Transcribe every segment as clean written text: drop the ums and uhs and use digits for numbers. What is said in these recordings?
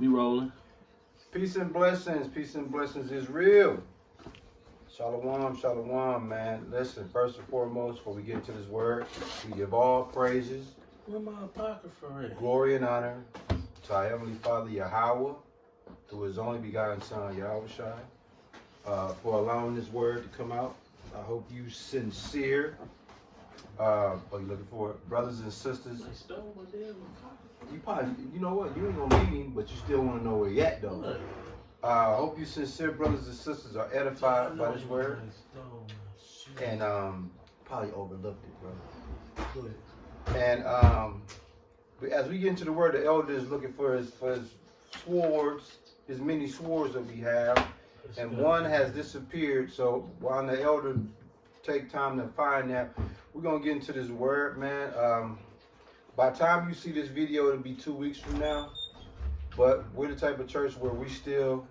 We rolling. Peace and blessings is real. Shalom, shalom, man. Listen, first and foremost, before we get into this word, we give all praises, Where my apocrypha at? glory, and honor to our Heavenly Father, Yahweh, through His only begotten Son, Yahushai, for allowing this word to come out. I hope you sincere. You looking for it? Brothers and sisters. I stole my damn apocrypha. You probably, you know what? You ain't gonna meet him, but you still want to know where he at, though. What? I hope you sincere brothers and sisters are edified by this word. Stole my shit. And probably overlooked it, bro. Good. And as we get into the word, the elder is looking for his swords, his many swords that we have, and one has disappeared. So while the elder take time to find that, we're gonna get into this word, man. By the time you see this video, it'll be 2 weeks from now. But we're the type of church where we still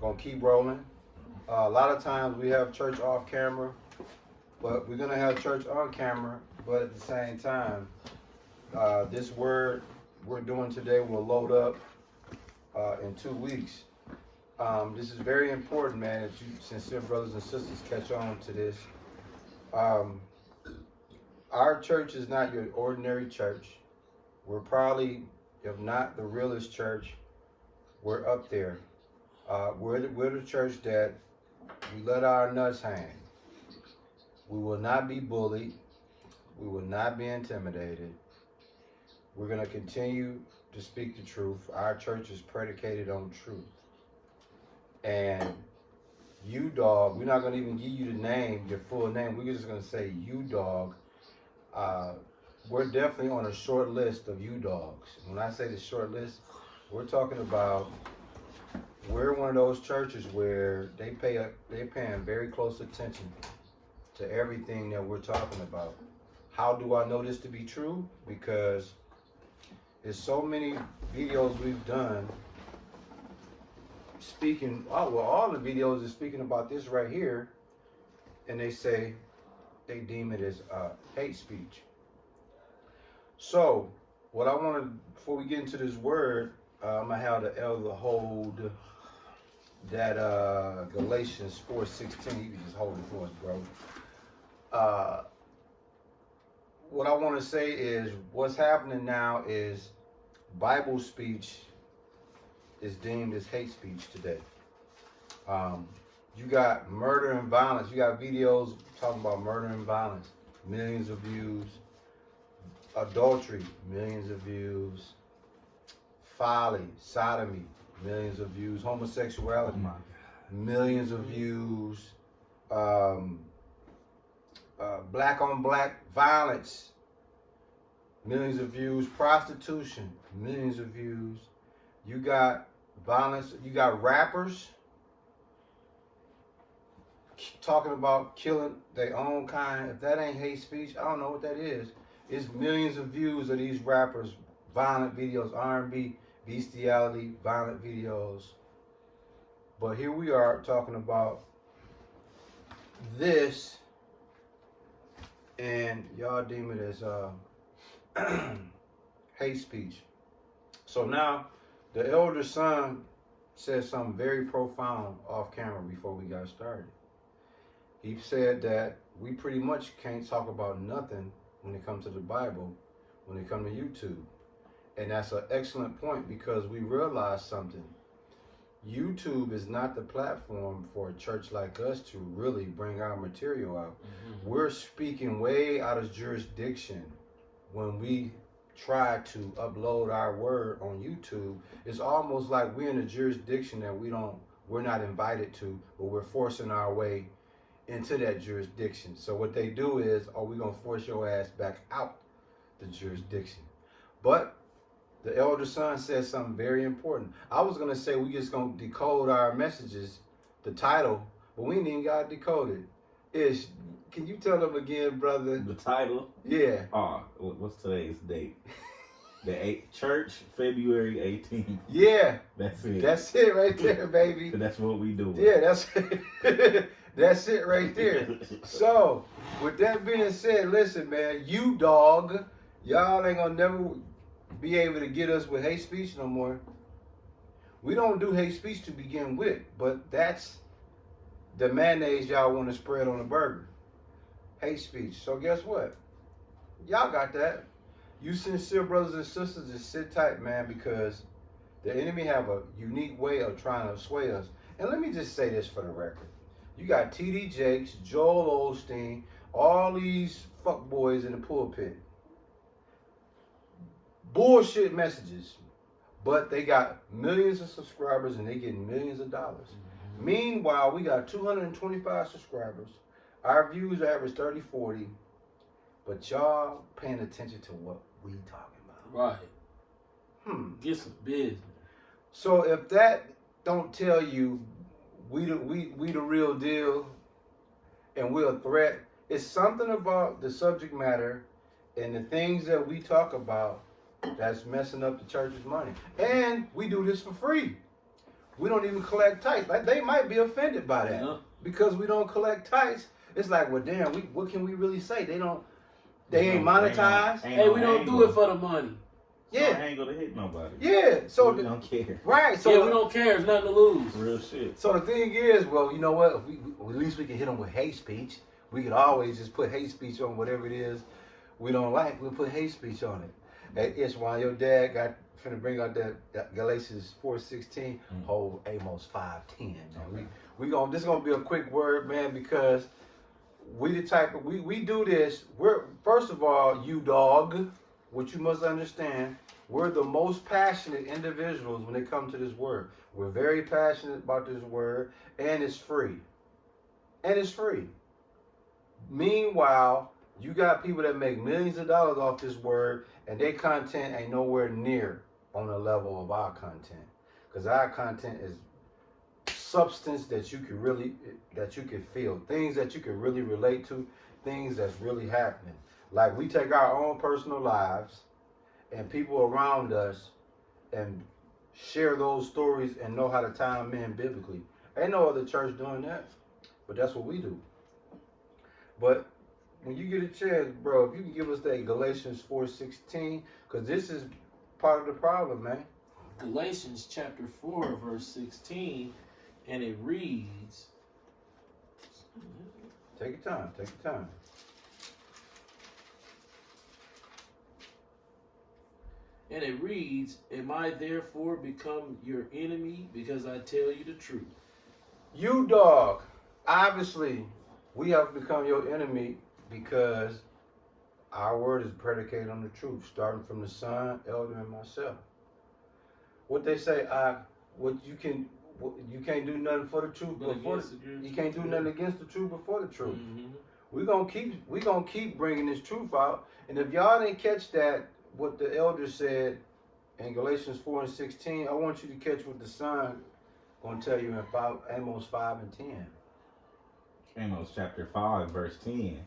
gonna keep rolling. A lot of times we have church off camera, but we're gonna have church on camera. But at the same time, this word we're doing today will load up in 2 weeks. This is very important, man, that you sincere brothers and sisters catch on to this. Our church is not your ordinary church. We're probably, if not the realest church, we're up there. We're the church that we let our nuts hang. We will not be bullied. We will not be intimidated. We're going to continue to speak the truth. Our church is predicated on truth. And you, dog, we're not going to even give you the name, your full name. We're just going to say you, dog. We're definitely on a short list of you dogs. When I say the short list, we're talking about we're one of those churches where they're paying very close attention to everything that we're talking about. How do I know this to be true? Because there's so many videos we've done speaking, all the videos are speaking about this right here, and they deem it as hate speech. So, what I want to, before we get into this word, I'm going to have the elder hold that Galatians 4:16. You can just hold it for us, bro. What I want to say is, what's happening now is Bible speech is deemed as hate speech today. You got murder and violence. You got videos talking about murder and violence, millions of views. Adultery, millions of views. Folly, sodomy, millions of views. Homosexuality, millions of views. Black on black violence, millions of views. Prostitution, millions of views. You got violence. You got rappers talking about killing their own kind. If that ain't hate speech, I don't know what that is. It's millions of views of these rappers, violent videos, R&B, bestiality, violent videos. But here we are talking about this, and y'all deem it as hate speech. So now, the elder son said something very profound off camera before we got started. He said that we pretty much can't talk about nothing when it comes to the Bible, when it comes to YouTube. And that's an excellent point, because we realize something. YouTube is not the platform for a church like us to really bring our material out. Mm-hmm. We're speaking way out of jurisdiction when we try to upload our word on YouTube. It's almost like we're in a jurisdiction that we're not invited to, but we're forcing our way into that jurisdiction. So what they do is, we're going to force your ass back out the jurisdiction. But the elder son says something very important. I was going to say we just going to decode our messages, the title, but we ain't even got to decode it. Ish, can you tell them again, brother? The title? Yeah. What's today's date? The 8th, church, February 18th. Yeah. That's it. That's it right there, baby. That's what we do. Yeah, that's it. That's it right there. So, with that being said, listen, man, you dog, y'all ain't gonna never be able to get us with hate speech no more. We don't do hate speech to begin with, but that's the mayonnaise y'all want to spread on a burger. Hate speech. So guess what? Y'all got that. You sincere brothers and sisters, just sit tight, man, because the enemy have a unique way of trying to sway us. And let me just say this for the record. You got T.D. Jakes, Joel Osteen, all these fuckboys in the pulpit. Bullshit messages. But they got millions of subscribers and they getting millions of dollars. Mm-hmm. Meanwhile, we got 225 subscribers. Our views average 30, 40. But y'all paying attention to what we talking about. Right. Get some business. So if that don't tell you we the real deal and we're a threat, it's something about the subject matter and the things that we talk about that's messing up the church's money. And we do this for free. We don't even collect tithes. Like, they might be offended by that. Yeah. Because we don't collect tithes. It's like, well, damn, what can we really say? They ain't monetized. Hey, we don't do it for the money. Yeah, so angle to hit nobody. Yeah, so we don't care. Right. So yeah, we don't care. There's nothing to lose. Real shit. So the thing is, well, you know what? If we at least we can hit them with hate speech. We could always just put hate speech on whatever it is we don't like. We'll put hate speech on it. Hey, it's why your dad got finna bring out that Galatians 4:16, whole Amos 5:10. Man, we gonna this is gonna be a quick word, man, because we the type of we do this. We're first of all, you dog. What you must understand, we're the most passionate individuals when it comes to this word. We're very passionate about this word, and it's free. And it's free. Meanwhile, you got people that make millions of dollars off this word, and their content ain't nowhere near on the level of our content. Because our content is substance that you can feel, things that you can really relate to, things that's really happening. Like, we take our own personal lives and people around us and share those stories and know how to tie them in biblically. Ain't no other church doing that, but that's what we do. But when you get a chance, bro, if you can give us that Galatians 4:16, because this is part of the problem, man. Galatians chapter 4, verse 16, and it reads... Take your time, take your time. And it reads, am I therefore become your enemy because I tell you the truth? You dog, obviously, we have become your enemy because our word is predicated on the truth, starting from the son, elder, and myself. What they say, you can't do nothing for the truth before you can't do nothing against the truth before the truth. Mm-hmm. We gonna keep bringing this truth out, and if y'all didn't catch that, what the elder said in Galatians 4:16, I want you to catch what the son gonna tell you in Amos 5:10. Amos chapter 5, verse 10.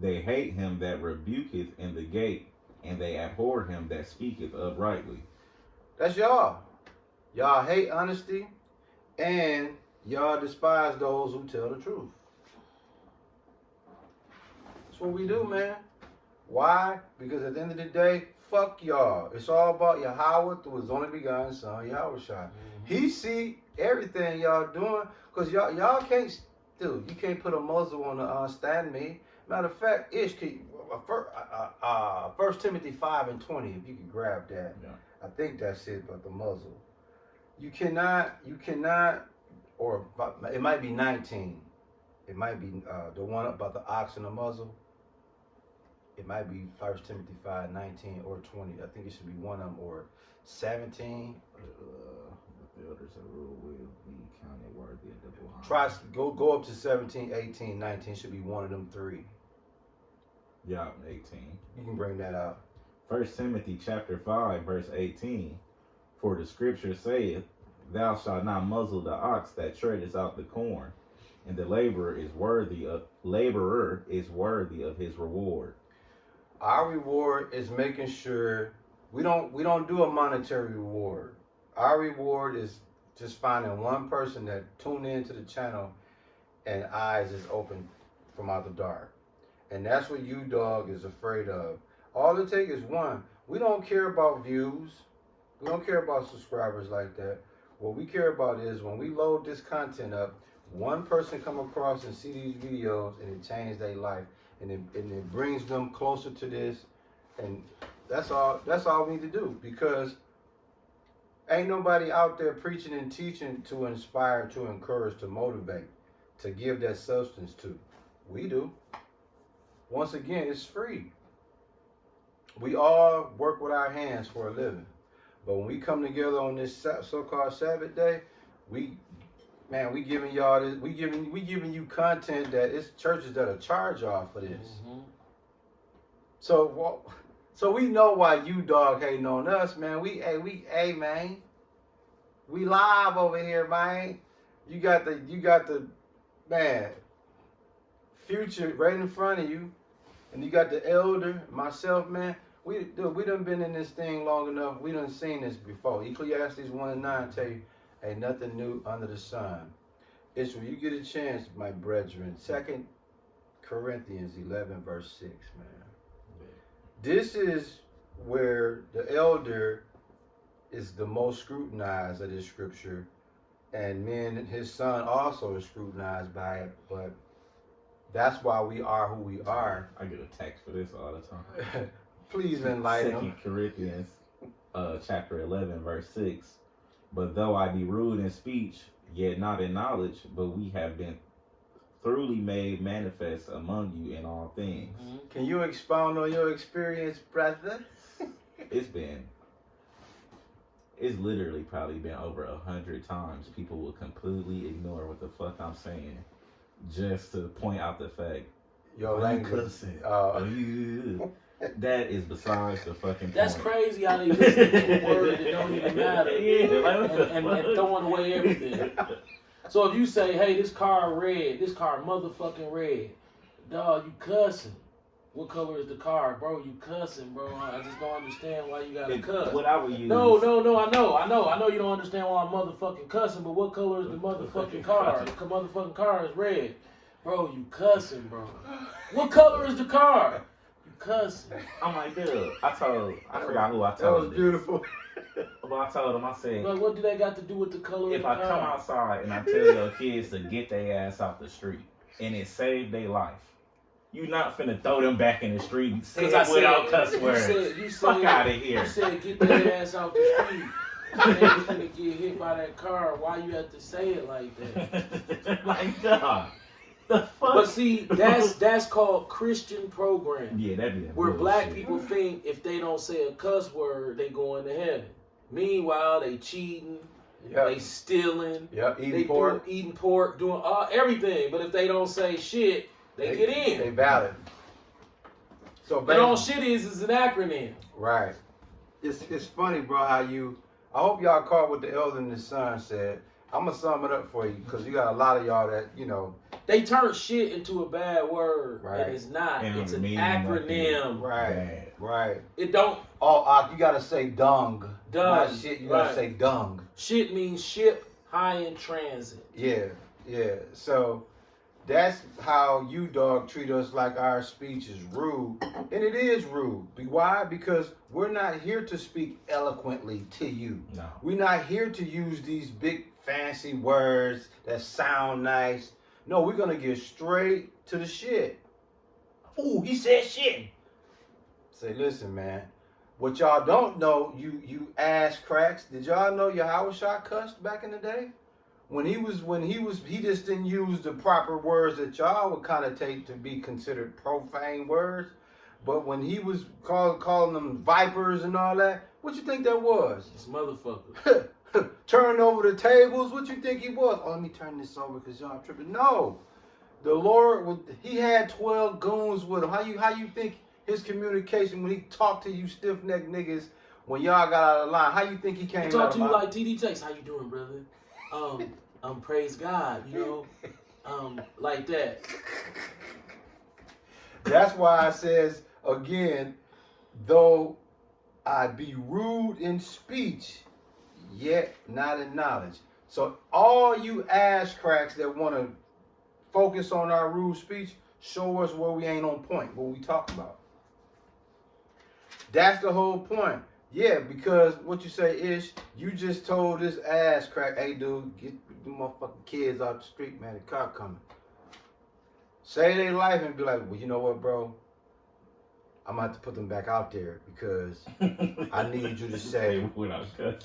They hate him that rebuketh in the gate, and they abhor him that speaketh uprightly. That's y'all. Y'all hate honesty, and y'all despise those who tell the truth. That's what we do, man. Why? Because at the end of the day, fuck y'all. It's all about Yahweh through his only begotten son, Yahweh Shai. Mm-hmm. He see everything y'all doing, because y'all can't, dude, you can't put a muzzle on the stand me. Matter of fact, 1 Timothy 5:20, if you can grab that. Yeah. I think that's it, but the muzzle. You cannot, or it might be 19. It might be the one about the ox and the muzzle. It might be 1 Timothy 5:19 or 20. I think it should be one of them, or 17. The elders of rule will be counted worthy of double honor. Try go up to 17, 18, 19. Should be one of them three. Yeah, 18. You can bring that out. 1 Timothy chapter 5, verse 18. For the scripture saith, thou shalt not muzzle the ox that treadeth out the corn, and the laborer is worthy of his reward. Our reward is making sure we don't do a monetary reward. Our reward is just finding one person that tuned into the channel and eyes is open from out the dark. And that's what you dog is afraid of. All it takes is one. We don't care about views. We don't care about subscribers like that. What we care about is when we load this content up, one person come across and see these videos and it changed their life, and it brings them closer to this, and that's all we need to do, because ain't nobody out there preaching and teaching to inspire, to encourage, to motivate, to give that substance to. We do. Once again, it's free. We all work with our hands for a living. But when we come together on this so-called Sabbath day, we giving y'all this, we giving you content that it's churches that are charge off for this. Mm-hmm. So we know why you dog hating on us, man. Hey man, we live over here, man. You got the man future right in front of you, and you got the elder, myself, man. We done been in this thing long enough. We done seen this before. Ecclesiastes 1:9 tell you, ain't nothing new under the sun. It's when you get a chance, my brethren. 2 Corinthians 11 verse 6, man. This is where the elder is the most scrutinized of this scripture, and men, his son also is scrutinized by it, but that's why we are who we are. I get attacked for this all the time. Please enlighten 2 them. Corinthians chapter 11 verse 6. But though I be rude in speech, yet not in knowledge, but we have been thoroughly made manifest among you in all things. Mm-hmm. Can you expound on your experience, brother? It's literally probably been over 100 times people will completely ignore what the fuck I'm saying just to point out the fact, Your you language. cussing. That is besides the fucking point. That's crazy how they listen to a word that don't even matter, Yeah, like, and throwing away everything. So if you say, hey, this car red, this car motherfucking red, dog, you cussing. What color is the car, bro? You cussing, bro. I just don't understand why you gotta cuss. What I would use. No, I know you don't understand why I'm motherfucking cussing, but what color is the motherfucking car? The motherfucking car is red. Bro, you cussing, bro. What color is the car? You cussing. I'm like, dude, I forgot who I told. That was this. beautiful. But I told him, I said, Like, what do they got to do with the color of if the I car? come outside and I tell your kids to get their ass out the street and it saved their life, you not finna throw them back in the street and say it without cuss words. You Fuck said, out of here. You said get their ass out the street. And they was finna get hit by that car. Why you have to say it like that? Like, God. The fuck? But see, that's called Christian programming. Yeah, that'd be Where bullshit. black people think if they don't say a cuss word, they going to heaven. Meanwhile, they cheating, they stealing, Eating pork. eating pork, doing everything. But if they don't say shit, they get in. They valid. So And all shit is an acronym. Right. It's funny, bro, how you. I hope y'all caught what the elder and the son said. I'm gonna sum it up for you because you got a lot of y'all that They turn shit into a bad word, Right. and it's not. And It's an meaning acronym. Right. Right. It don't. Oh, you gotta say dung. Dung. Not shit. You gotta Right. say dung. Shit means ship high in transit. Yeah. So that's how you dog treat us, like our speech is rude, and it is rude. Why? Because we're not here to speak eloquently to you. No. We're not here to use these big fancy words that sound nice. No, we're gonna get straight to the shit. Ooh, he said shit. Say, listen, man. What y'all don't know, you ass cracks. Did y'all know Yahushua cussed back in the day? He just didn't use the proper words that y'all would kind of take to be considered profane words. But when he was calling them vipers and all that, what you think that was? This motherfucker. Turn over the tables. What you think he was? Oh, let me turn this over because y'all tripping. No, the Lord, he had 12 goons with him. How you think his communication when he talked to you stiff necked niggas when y'all got out of line? How you think he came? Talk out to you of like TD Jakes. How you doing, brother? Praise God. Like that. That's why I says again, though I be rude in speech, yet not in knowledge. So all you ass cracks that want to focus on our rude speech, show us where we ain't on point, what we talk about. That's the whole point. Yeah, because what you say is, you just told this ass crack, hey dude, get the motherfucking kids out the street, man, the car coming. Save their life and be like, well, you know what, bro? I'm gonna have to put them back out there because I need you to say,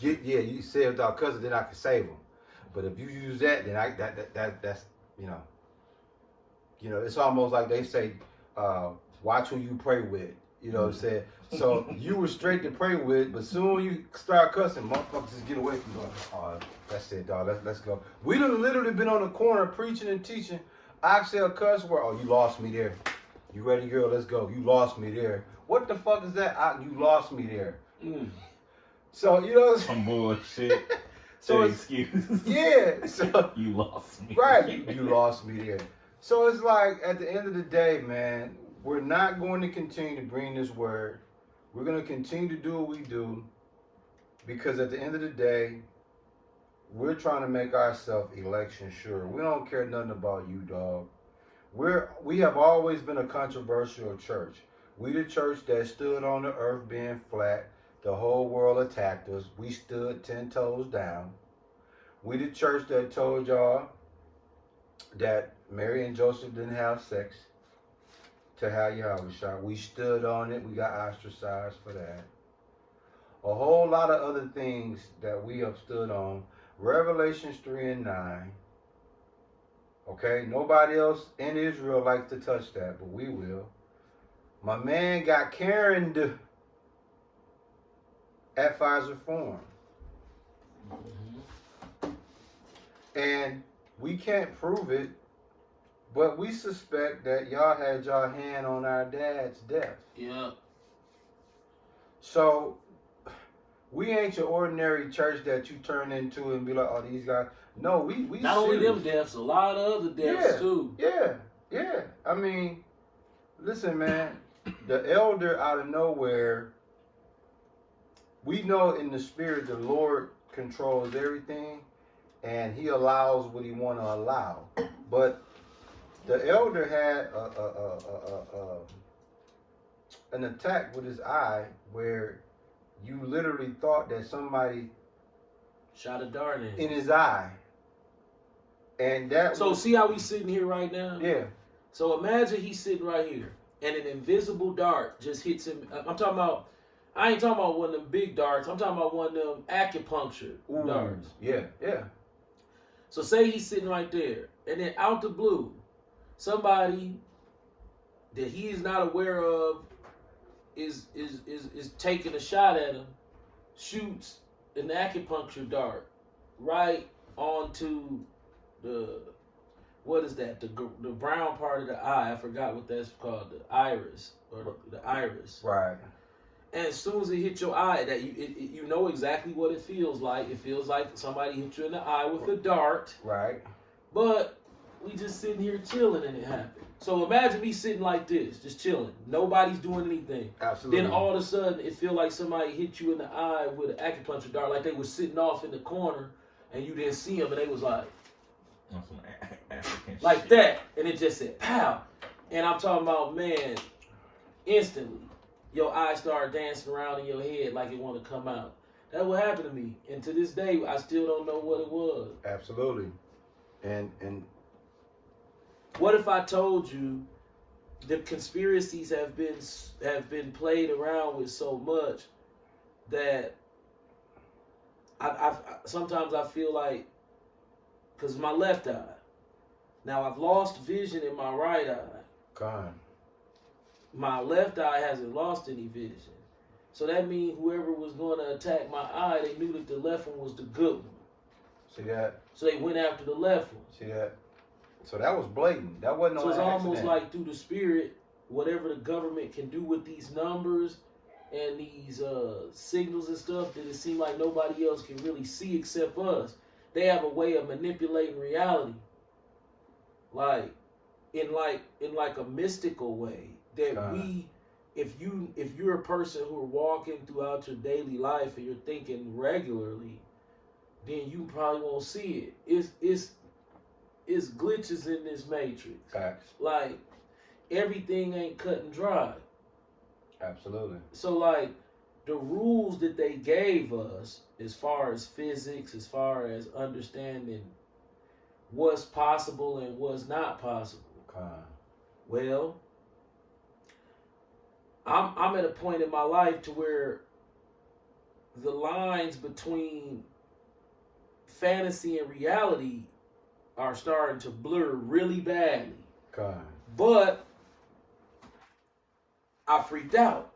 you say without cousin, then I can save them. But if you use that, then that's it's almost like they say, watch who you pray with. You know what I'm saying? So you were straight to pray with, but soon you start cussing, motherfuckers just get away from you. Oh, that's it, dog. Let's go. We done literally been on the corner preaching and teaching. I say a cuss word. Oh, you lost me there. You ready, girl? Let's go. You lost me there. What the fuck is that? You lost me there. So you know some bullshit. So excuse. Yeah. So you lost me. Right. You lost me there. So it's like at the end of the day, man, we're not going to continue to bring this word. We're going to continue to do what we do because at the end of the day, we're trying to make ourselves election sure. We don't care nothing about you, dog. We have always been a controversial church. We the church that stood on the earth being flat. The whole world attacked us. We stood 10 toes down. We the church that told y'all that Mary and Joseph didn't have sex to have Yahweh shot. We stood on it. We got ostracized for that. A whole lot of other things that we have stood on. Revelations 3 and 9. Okay, nobody else in Israel likes to touch that, but we will. My man got Karen'd at Pfizer Forum. And we can't prove it, but we suspect that y'all had y'all hand on our dad's death. Yeah. So we ain't your ordinary church that you turn into and be like, oh, these guys. No, we not only them deaths, a lot of other deaths too. Yeah. I mean, listen, man, the elder out of nowhere, we know in the spirit the Lord controls everything and he allows what he want to allow. But the elder had an attack with his eye where you literally thought that somebody shot a dart in his eye. And that so see how we sitting here right now? Yeah. So imagine he's sitting right here and an invisible dart just hits him. I ain't talking about one of them big darts. I'm talking about one of them acupuncture darts. Yeah. So say he's sitting right there and then out the blue, somebody that he is not aware of is taking a shot at him, shoots an acupuncture dart right onto the brown part of the eye. I forgot what that's called, the iris or the iris. Right. And as soon as it hits your eye, that you know exactly what it feels like. It feels like somebody hit you in the eye with a dart. Right. But we just sitting here chilling and it happened. So imagine me sitting like this, just chilling. Nobody's doing anything. Absolutely. Then all of a sudden, it feel like somebody hit you in the eye with an acupuncture dart, like they was sitting off in the corner, and you didn't see them, and they was like that, and it just said pow. And I'm talking about, man, instantly, your eyes start dancing around in your head like it want to come out. That's what happened to me, and to this day, I still don't know what it was. Absolutely. And what if I told you the conspiracies have been played around with so much that I sometimes I feel like, because my left eye, now I've lost vision in my right eye. God. My left eye hasn't lost any vision. So that means whoever was going to attack my eye, they knew that the left one was the good one. See that? So they went after the left one. See that? So that was blatant. That wasn't no accident. So it's almost like through the spirit, whatever the government can do with these numbers and these signals and stuff, that it seems like nobody else can really see except us. They have a way of manipulating reality, like in a mystical way that if you're a person who are walking throughout your daily life and you're thinking regularly, then you probably won't see it. It's glitches in this matrix. Facts. Like everything ain't cut and dry. Absolutely. So like the rules that they gave us, as far as physics, as far as understanding what's possible and what's not possible. Well, I'm at a point in my life to where the lines between fantasy and reality are starting to blur really badly. But I freaked out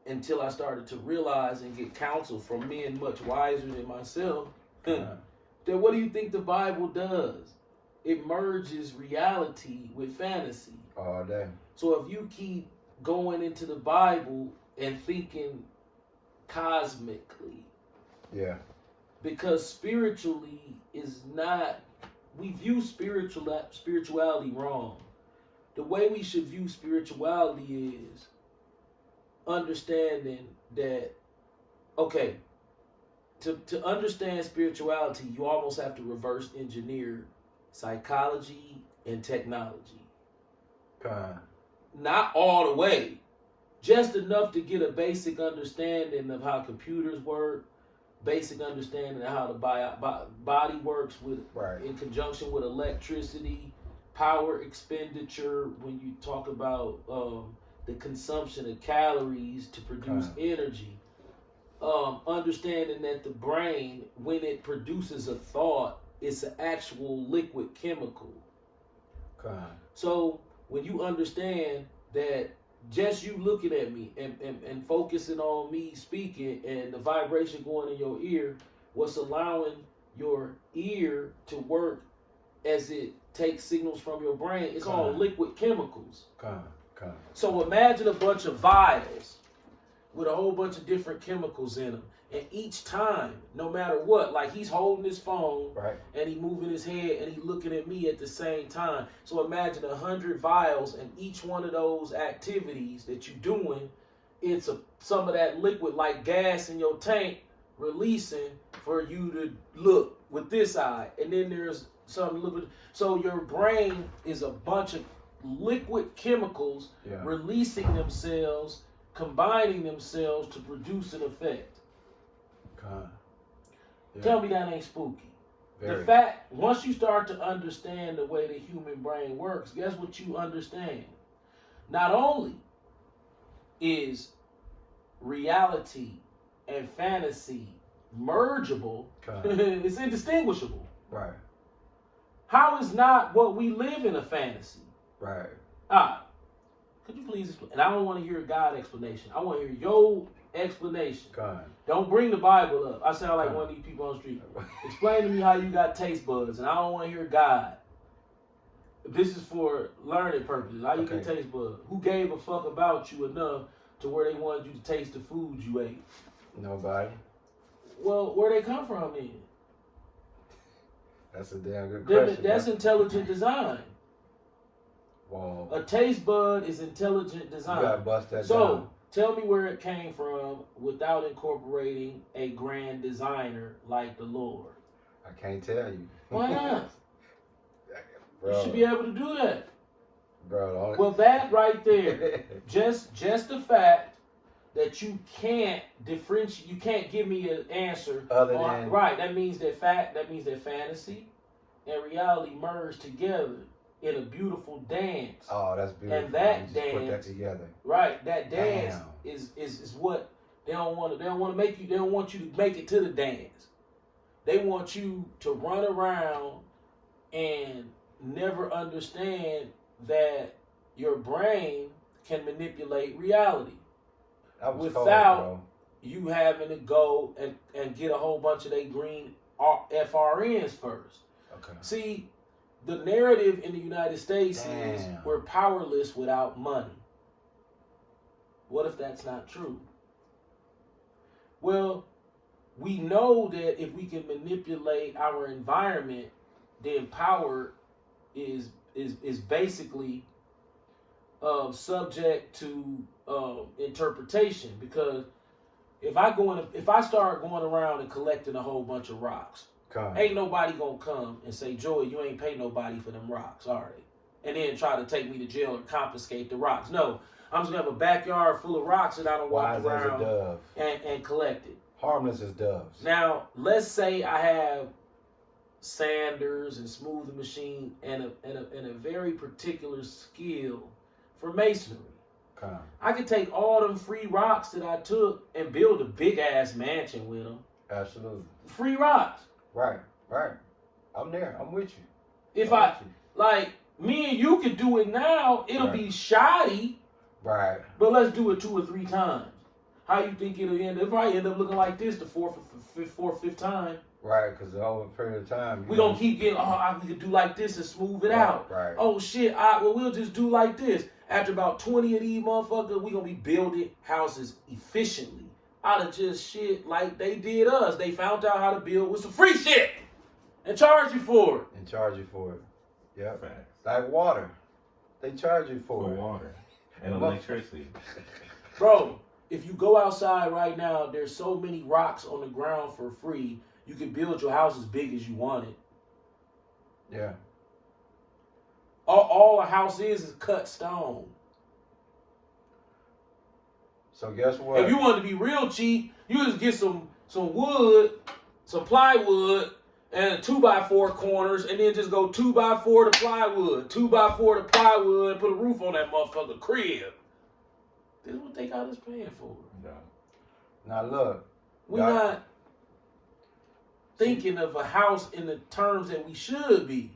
until I started to realize and get counsel from men much wiser than myself. Then what do you think the Bible does? It merges reality with fantasy. All day. So if you keep going into the Bible and thinking cosmically, Yeah. because spiritually is not, we view spirituality wrong. The way we should view spirituality is understanding that, okay, to understand spirituality, you almost have to reverse engineer psychology and technology. Not all the way, just enough to get a basic understanding of how computers work, basic understanding of how the body works with, in conjunction with electricity, power expenditure, when you talk about the consumption of calories to produce energy. Understanding that the brain, when it produces a thought, it's an actual liquid chemical. So when you understand that just you looking at me and focusing on me speaking and the vibration going in your ear, what's allowing your ear to work as it takes signals from your brain, it's all liquid chemicals. So imagine a bunch of vials with a whole bunch of different chemicals in them. And each time, no matter what, like he's holding his phone and he moving his head and he looking at me at the same time. So imagine 100 vials, and each one of those activities that you're doing, it's some of that liquid like gas in your tank releasing for you to look with this eye. And then there's some liquid. So your brain is a bunch of liquid chemicals releasing themselves, combining themselves to produce an effect. Tell me that ain't spooky. Very. The fact, once you start to understand the way the human brain works, guess what you understand? Not only is reality and fantasy mergeable, it's indistinguishable. How is not what we live in a fantasy? Could you please explain? And I don't want to hear a God explanation. I want to hear your explanation. Don't bring the Bible up. I sound like one of these people on the street. Explain to me how you got taste buds, and I don't want to hear God. This is for learning purposes. How you get taste buds? Who gave a fuck about you enough to where they wanted you to taste the food you ate? Nobody. Well, where they come from then? That's a damn good question. That's intelligent design. Wow. A taste bud is intelligent design. You gotta bust that so, down. Tell me where it came from without incorporating a grand designer like the Lord. I can't tell you. Why not? Bro. You should be able to do that. Bro, well, that right there, just the fact that you can't differentiate, you can't give me an answer. Other than right, that means that fantasy and reality merge together in a beautiful dance. Oh, that's beautiful. And that you dance, put that together. Right, that dance is what they don't want to make you. They don't want you to make it to the dance. They want you to run around and never understand that your brain can manipulate reality without you having to go and get a whole bunch of they green FRNs first. See, the narrative in the United States is we're powerless without money. What if that's not true? Well, we know that if we can manipulate our environment, then power is basically subject to interpretation. Because if I start going around and collecting a whole bunch of rocks, ain't nobody gonna come and say, Joey, you ain't pay nobody for them rocks, all right? And then try to take me to jail or confiscate the rocks. No, I'm just gonna have a backyard full of rocks that I don't walk Wise as a around dove. and collect it. Harmless as doves. Now, let's say I have sanders and smoothing machine and a very particular skill for masonry. Con. I could take all them free rocks that I took and build a big ass mansion with them. Absolutely. Free rocks. Right. I'm there. I'm with you. If I'm I with you. like me and you could do it now, it'll be shoddy, Right. but let's do it 2 or 3 times. How you think it'll end? It'll probably end up looking like this the fourth, fifth time. Right, because over a period of time. We gonna keep getting, we could do like this and smooth it out. Right. Oh shit, we'll just do like this. After about 20 of these motherfuckers, we gonna be building houses efficiently. Out of just shit like they did us. They found out how to build with some free shit and charge you for it. And charge you for it. Yep. Facts. Like water. They charge you for For it. water and Well- electricity. Bro, if you go outside right now, there's so many rocks on the ground for free. You can build your house as big as you want it. Yeah. All a house is cut stone. So guess what? If you want to be real cheap, you just get some wood, some plywood, and 2x4 corners, and then just go 2x4 to plywood, 2x4 to plywood, and put a roof on that motherfucker crib. This is what they got us paying for. Yeah. Now look. We're Yeah. not thinking of a house in the terms that we should be.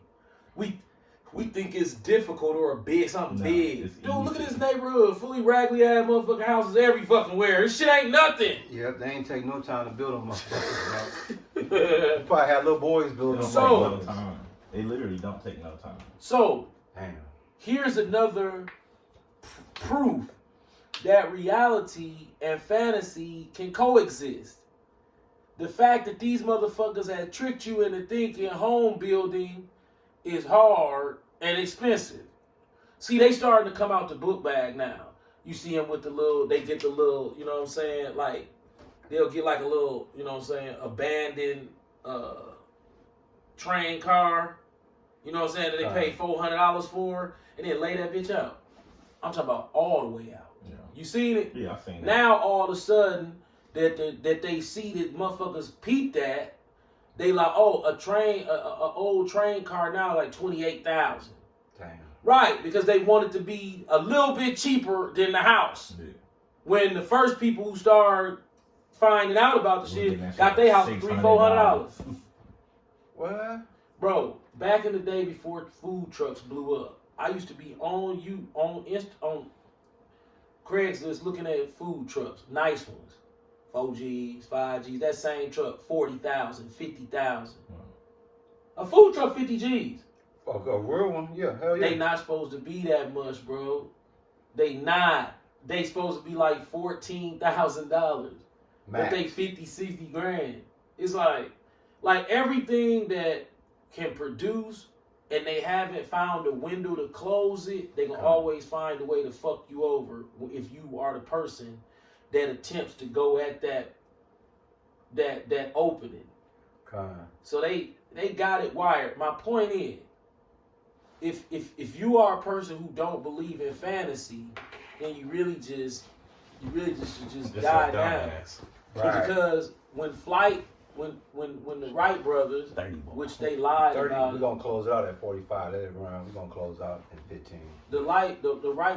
We think it's difficult or something No, big. it's Dude, look at easy. this neighborhood, fully raggedy ass motherfucking houses every fucking where. This shit ain't nothing. Yep, they ain't take no time to build them motherfuckers, bro. You probably had little boys It building don't them. So- take no time. They literally don't take no time. So Damn. here's another proof that reality and fantasy can coexist. The fact that these motherfuckers had tricked you into thinking home building is hard and expensive. See, they starting to come out the book bag now. You see them with they get the little, you know what I'm saying? Like, they'll get like a little, you know what I'm saying, abandoned train car. You know what I'm saying? That they pay $400 for, and then lay that bitch out. I'm talking about all the way out. Yeah. You seen it? Yeah, I seen that. Now all of a sudden that they see that motherfuckers peep that, they like, oh, a old train car now like $28,000. Damn. Right, because they want it to be a little bit cheaper than the house. Yeah. When the first people who started finding out about the Looking shit at got shit their house for $300-$400. What? Bro, back in the day before food trucks blew up, I used to be on Craigslist looking at food trucks, nice ones, 4Gs, 5Gs. That same truck, 40,000, 50,000. A food truck, 50 Gs. Fuck, a real one? Yeah, hell yeah. They not supposed to be that much, bro. They not. They supposed to be like $14,000. But Max. they 50, 60 grand. It's like everything that can produce and they haven't found a window to close it, they gonna always find a way to fuck you over if you are the person that attempts to go at that opening. So they got it wired. My point is, if you are a person who don't believe in fantasy, then you really just should just Just die a down. dumbass. Right. Because when the Wright brothers, 30 more. which they lied 30, about, we're going to close out at 45. Let it run. We're going to close out at 15. the Wright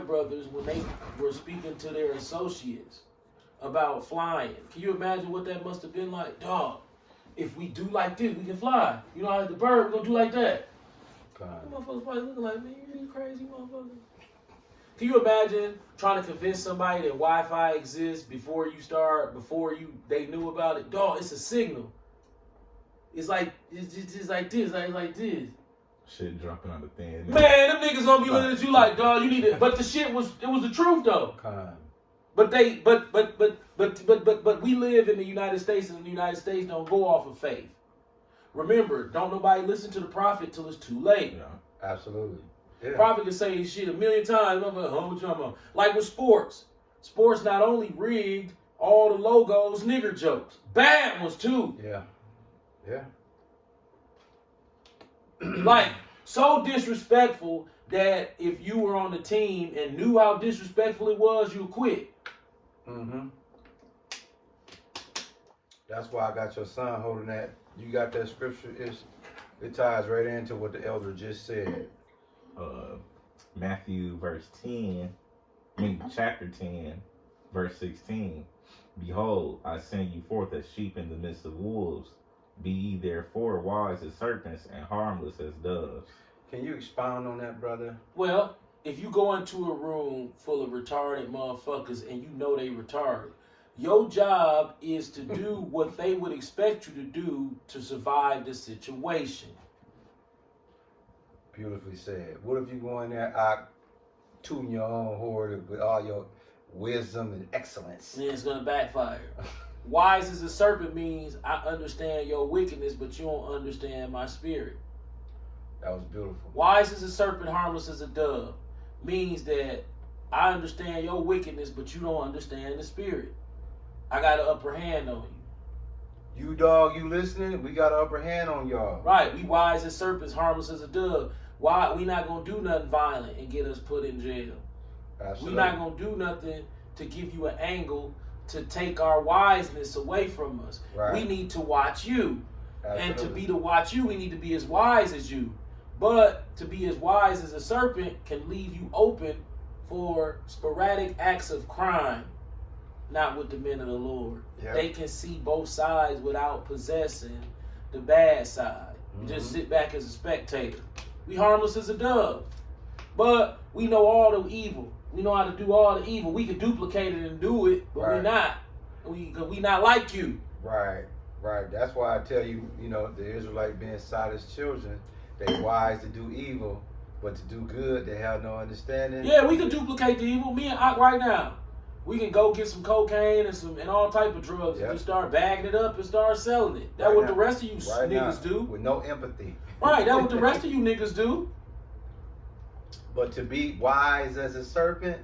brothers, when they were speaking to their associates about flying, can you imagine what that must have been like? Dog, if we do like this, we can fly. You know how the bird, we're gonna do like that. The motherfuckers probably looking like, man, you crazy motherfucker. Can you imagine trying to convince somebody that Wi-Fi exists before they knew about it? Dog, it's a signal. It's just like this, like this. Shit dropping on the thin. Man, them niggas gonna be looking at you like, dog, you need it. But the shit was the truth though. But we live in the United States, and the United States don't go off of faith. Remember, don't nobody listen to the prophet till it's too late. Yeah. Absolutely. Yeah. Prophet can say shit a million times. I'm like, what you talking about? Like with sports. Sports not only rigged, all the logos, nigger jokes. Bad ones too. Yeah. Yeah. Like So disrespectful that if you were on the team and knew how disrespectful it was, you quit. Mm-hmm. That's why I got your son holding that. You got that scripture. It ties right into what the elder just said. Matthew chapter 10, verse 16. Behold, I send you forth as sheep in the midst of wolves. Be ye therefore wise as serpents and harmless as doves. Can you expound on that, brother? Well, if you go into a room full of retarded motherfuckers and you know they retarded, your job is to do what they would expect you to do to survive the situation. Beautifully said. What if you go in there, tune your own horn with all your wisdom and excellence? And it's gonna backfire. Wise as a serpent means I understand your wickedness, but you don't understand my spirit. That was beautiful. Wise as a serpent, harmless as a dove means that I understand your wickedness, but you don't understand the spirit. I got an upper hand on you. You dog, you listening? We got an upper hand on y'all. Right, we wise as serpents, harmless as a dove. Why we not gonna do nothing violent and get us put in jail? Absolutely. We not gonna do nothing to give you an angle to take our wiseness away from us. Right. We need to watch you. Absolutely. And to be to watch you, we need to be as wise as you. But to be as wise as a serpent can leave you open for sporadic acts of crime, not with the men of the Lord. Yep. They can see both sides without possessing the bad side. You just sit back as a spectator. We harmless as a dove. But we know all the evil. We know how to do all the evil. We can duplicate it and do it, but Right. we're not. We not like you. Right, right. That's why I tell you, the Israelite being Sodom's children, they wise to do evil, but to do good, they have no understanding. Yeah, we can duplicate the evil. Me and Ak right now, we can go get some cocaine and all type of drugs Yep. and just start bagging it up and start selling it. That's Right what now. the rest of you Right niggas now, do. with no empathy. Right, that's what the rest of you niggas do. But to be wise as a serpent,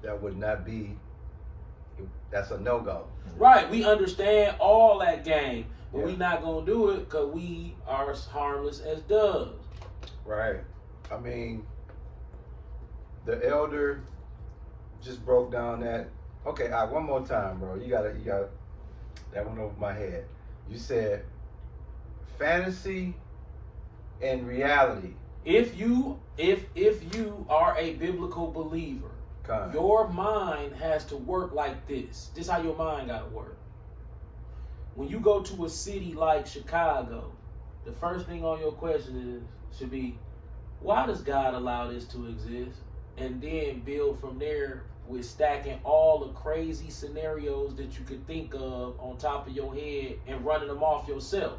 that would not be. That's a no-go. Right, we understand all that game, but Yeah. we not gonna do it because we are as harmless as doves. Right. I mean, the elder just broke down that. Okay, one more time, bro. You got that went over my head. You said fantasy and reality. If you are a biblical believer, Kind. your mind has to work like this. This is how your mind gotta work. When you go to a city like Chicago, the first thing on your question should be, why does God allow this to exist? And then build from there with stacking all the crazy scenarios that you could think of on top of your head and running them off yourself.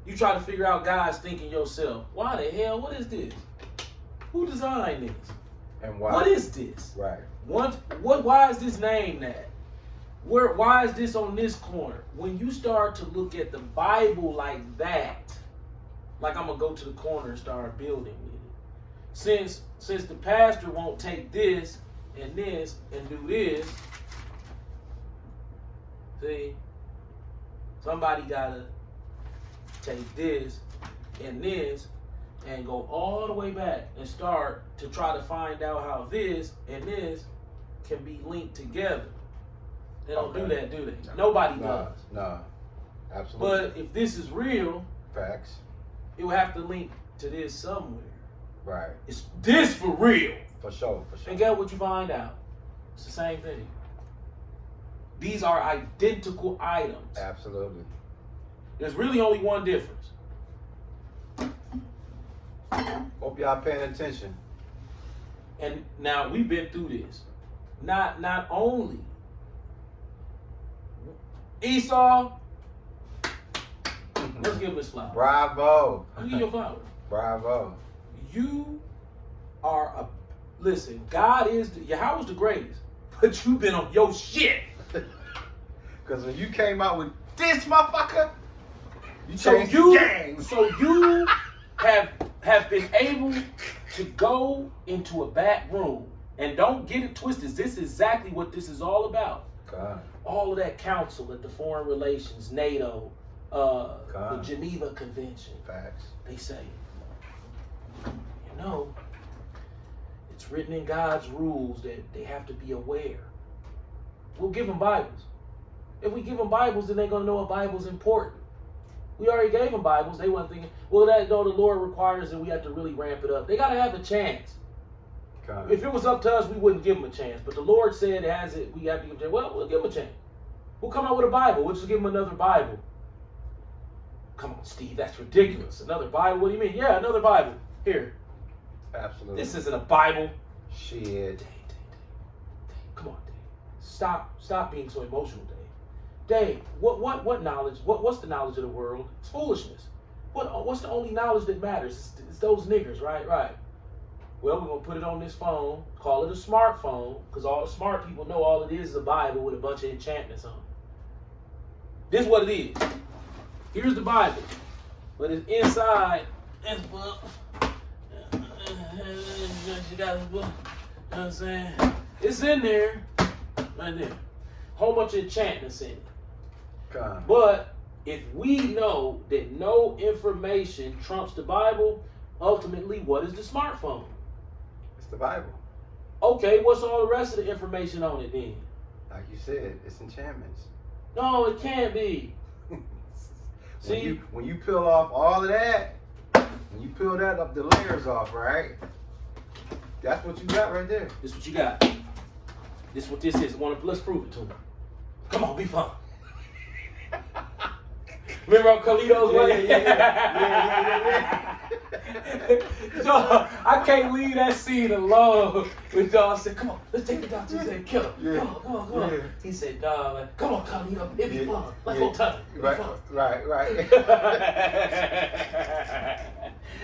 You try to figure out God's thinking yourself. Why the hell? What is this? Who designed this? And why? What is this? Right. Why is this named that? Why is this on this corner? When you start to look at the Bible like that, like I'm gonna go to the corner and start building with it. Since the pastor won't take this and do this, see, somebody gotta take this and go all the way back and start to try to find out how this and this can be linked together. They don't do that, do they? Nobody does. No. Absolutely. But if this is real, Facts. it will have to link to this somewhere. Right. It's this for real. For sure. And get what you find out. It's the same thing. These are identical items. Absolutely. There's really only one difference. Hope y'all paying attention. And now we've been through this. Not only Esau, let's give him his flower. Bravo. Let me give you your flower. Bravo. You are listen, God is Yahweh's the greatest, but you've been on your shit. Because when you came out with this motherfucker, you So changed you the game. have been able to go into a back room, and don't get it twisted. This is exactly what this is all about. God. All of that council at the Foreign Relations, NATO, the Geneva Convention. Facts. They say, You know, it's written in God's rules that they have to be aware. We'll give them Bibles. If we give them Bibles, then they're going to know a Bible's important. We already gave them Bibles. They weren't thinking, well, that though the Lord requires that we have to really ramp it up. They got to have a chance. If it was up to us, we wouldn't give them a chance. But the Lord said it has it. We have to give them a chance. Well, we'll give them a chance. We'll come out with a Bible. We'll just give them another Bible. Come on, Steve. That's ridiculous. Another Bible? What do you mean? Yeah, another Bible. Here. Absolutely. This isn't a Bible. Shit. Dave. Come on, Dave. Stop being so emotional, Dave. Dave, what knowledge? What's the knowledge of the world? It's foolishness. What's the only knowledge that matters? It's those niggers, right? Right. Well, we're gonna put it on this phone, call it a smartphone, because all the smart people know all it is a Bible with a bunch of enchantments on it. This is what it is. Here's the Bible, but it's inside this book. You got this book. You know what I'm saying? It's in there, right there. Whole bunch of enchantments in it. God. But if we know that no information trumps the Bible, ultimately, what is the smartphone? It's the Bible. Okay, what's all the rest of the information on it then? Like you said, it's enchantments. No, it can't be. See? When you peel off all of that, when you peel that up, the layers off, right? That's what you got right there. This is what you got. This is what this is. Let's prove it to me. Come on, be fun. Remember on Carlito's way? Yeah. Y'all, I can't leave that scene alone when y'all said, come on, let's take the doctor. He said, kill him. Yeah. Come on. Yeah. He said, like, come on, Carlito, it'll be fun. Let's Yeah. go touch him. Right.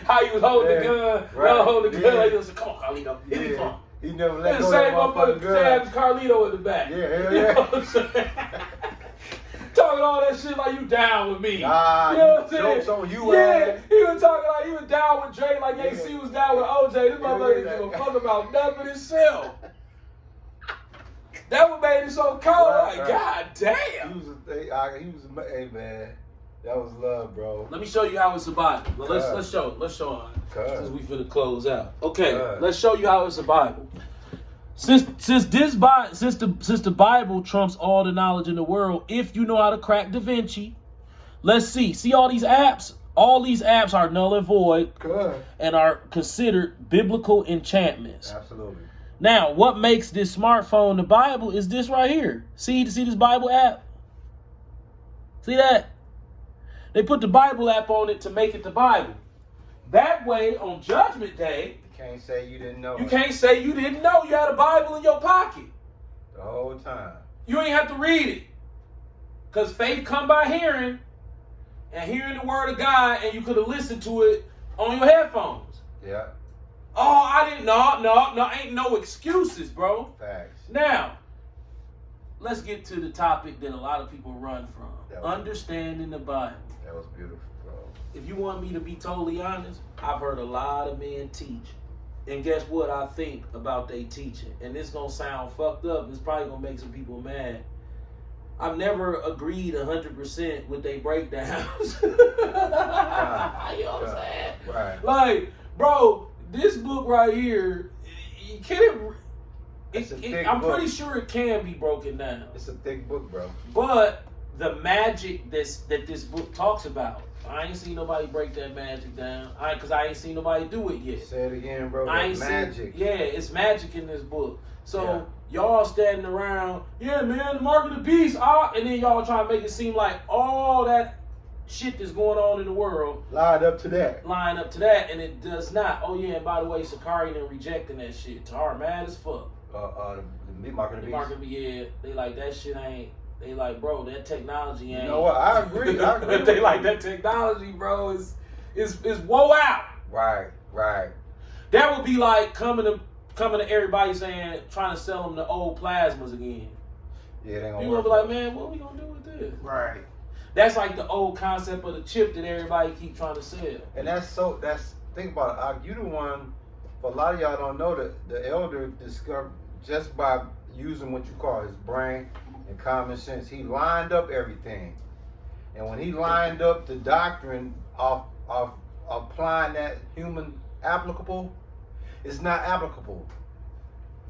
How you was holding Yeah. the gun. Right. Holding the gun. Yeah. Like, he said, come on, Carlito, it'll be fun. He never let And go the of same that motherfucking motherfucker gun. stabs Carlito in the back. Yeah. You know what I'm saying? Talking all that shit like you down with me. Nah, you know what I'm saying? jokes on you, yeah, man. he was talking like he was down with Drake, like Yeah. AC was down with OJ. This motherfucker didn't give a fuck about nothing but himself. That what made it so cold. Right, Like, right. God damn. Hey man, that was love, bro. Let me show you how it's a Bible. Well, let's God. show it. Let's show it. God. Since we finna close out. Okay, God. let's show you how it's a Bible. Since the Bible trumps all the knowledge in the world, if you know how to crack Da Vinci, let's see. See all these apps? All these apps are null and void Good. and are considered biblical enchantments. Absolutely. Now, what makes this smartphone the Bible is this right here. See this Bible app? See that? They put the Bible app on it to make it the Bible. That way, on Judgment Day, You can't say you didn't know. you can't say you didn't know you had a Bible in your pocket. The whole time. You ain't have to read it. Because faith come by hearing, and hearing the word of God, and you could have listened to it on your headphones. Yeah. Oh, I didn't know. Ain't no excuses, bro. Facts. Now, let's get to the topic that a lot of people run from. That was- Understanding the Bible. That was beautiful, bro. If you want me to be totally honest, I've heard a lot of men teach. And guess what I think about they teaching? And this gonna sound fucked up. It's probably gonna make some people mad. I've never agreed 100% with they breakdowns. You know what I'm saying? Right. Like, bro, this book right here, It's a thick I'm book. pretty sure it can be broken down. It's a thick book, bro. But the magic that this book talks about, I ain't seen nobody break that magic down. Because I ain't seen nobody do it yet. Say it again, bro. I That ain't magic. seen. Yeah, it's magic in this book. So y'all standing around, yeah, man, the mark of the beast, and then y'all trying to make it seem like all that shit that's going on in the world Lied up to that. line up to that, and it does not. Oh yeah, and by the way, Sakari and rejecting that shit. Tar mad as fuck. The mark of the The beast. mark of the yeah, they like that shit ain't. They like, bro, that technology ain't. You know what? I agree. They like that technology, bro. Is woe out. Right. That would be like coming to everybody saying, trying to sell them the old plasmas again. Yeah, they You gonna gonna work. be like, man, what we gonna do with this? Right. That's like the old concept of the chip that everybody keep trying to sell. And think about it. You the one, for a lot of y'all don't know that the elder discovered just by using what you call his brain and common sense, he lined up everything. And when he lined up the doctrine of applying that human applicable, it's not applicable.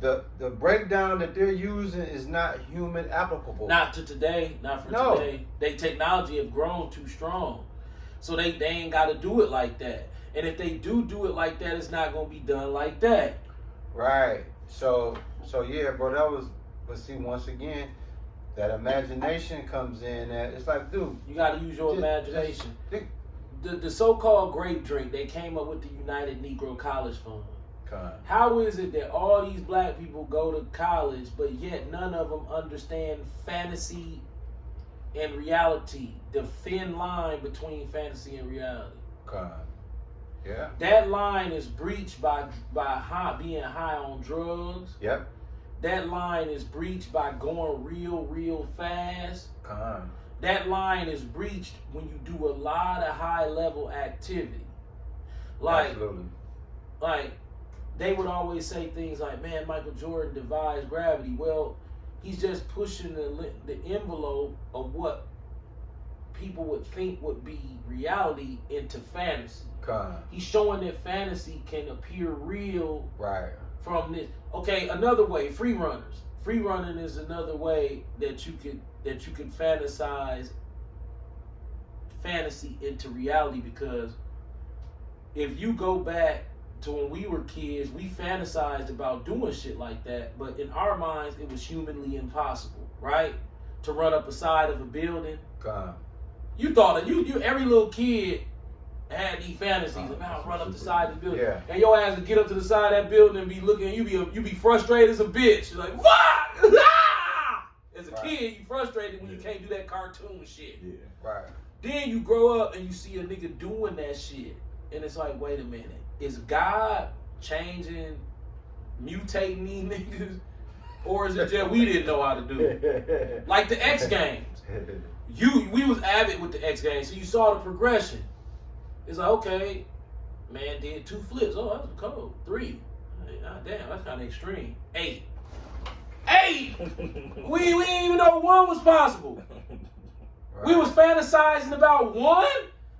The breakdown that they're using is not human applicable. Not to today, not for No. today. They technology have grown too strong. So they ain't got to do it like that. And if they do it like that, it's not going to be done like that. Right. So yeah, bro, that was, but see, once again, that imagination comes in. That it's like, dude, You got to use your just imagination. think. The so-called grape drink, they came up with the United Negro College Fund. Con. How is it that all these black people go to college, but yet none of them understand fantasy and reality, the thin line between fantasy and reality? Con. Yeah. That line is breached by being high on drugs. Yep. That line is breached by going real fast. Con. That line is breached when you do a lot of high level activity. Like, Absolutely. like they would always say things like, man, Michael Jordan defies gravity. Well, he's just pushing the envelope of what people would think would be reality into fantasy. Con. He's showing that fantasy can appear real Right. from this. Okay, another way, free runners. Free running is another way that you could fantasize fantasy into reality, because if you go back to when we were kids, we fantasized about doing shit like that, but in our minds it was humanly impossible, right? To run up a side of a building. Con. You thought that you every little kid had these fantasies about run up the side of the building. Yeah. And your ass would get up to the side of that building and be looking, you be frustrated as a bitch. You're like, what? As a Right. kid, you frustrated when you can't do that cartoon shit. Yeah. Right. Then you grow up and you see a nigga doing that shit. And it's like, wait a minute. Is God changing, mutating these niggas? Or is it just we didn't know how to do it? Like the X Games. We was avid with the X Games, so you saw the progression. It's like, okay, man did 2 flips. Oh, that was cold. 3. Damn, that's kind of extreme. 8. We didn't even know 1 was possible. Right. We was fantasizing about 1.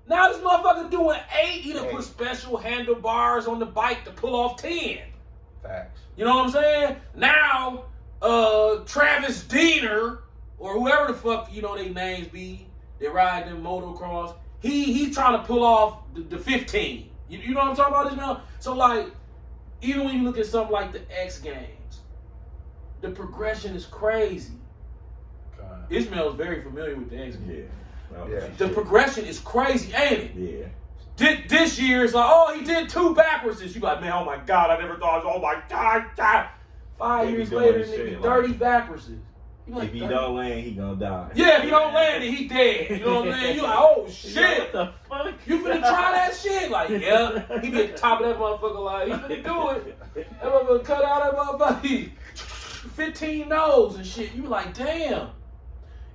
Now this motherfucker doing 8. He done 8. put special handlebars on the bike to pull off 10. Facts. You know what I'm saying? Now, Travis Diener, or whoever the fuck, you know, they names be, they ride them motocross, he trying to pull off the 15. You know what I'm talking about, Ishmael? So, like, even when you look at something like the X Games, the progression is crazy. Con. Ishmael is very familiar with the X Games. Yeah. Yeah. The progression is crazy, ain't it? Yeah. This year, it's like, oh, he did 2 backwards. You like, man, oh my God, I never thought, oh my God. 5 They be years doing later, this nigga, shit, 30 like- backwards. You like, If he 30? don't land, he gonna die. Yeah, if he don't land it, he dead. You know what I'm saying? You like, oh shit. What the fuck? You finna try that shit? Like, yeah. He be at the top of that motherfucker like, he finna do it. That motherfucker cut out that motherfucker. 15 nose and shit. You like, damn.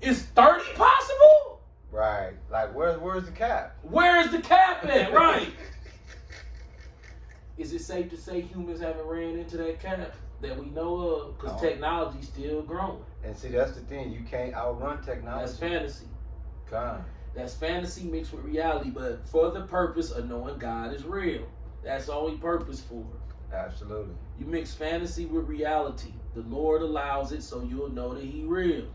Is 30 possible? Right. Like, where's the cap? Where is the cap at? Right. Is it safe to say humans haven't ran into that cap that we know of? Because No. technology's still growing. And see, that's the thing. You can't outrun technology. That's fantasy. Con. That's fantasy mixed with reality, but for the purpose of knowing God is real. That's the only purpose for it. Absolutely. You mix fantasy with reality. The Lord allows it so you'll know that He real.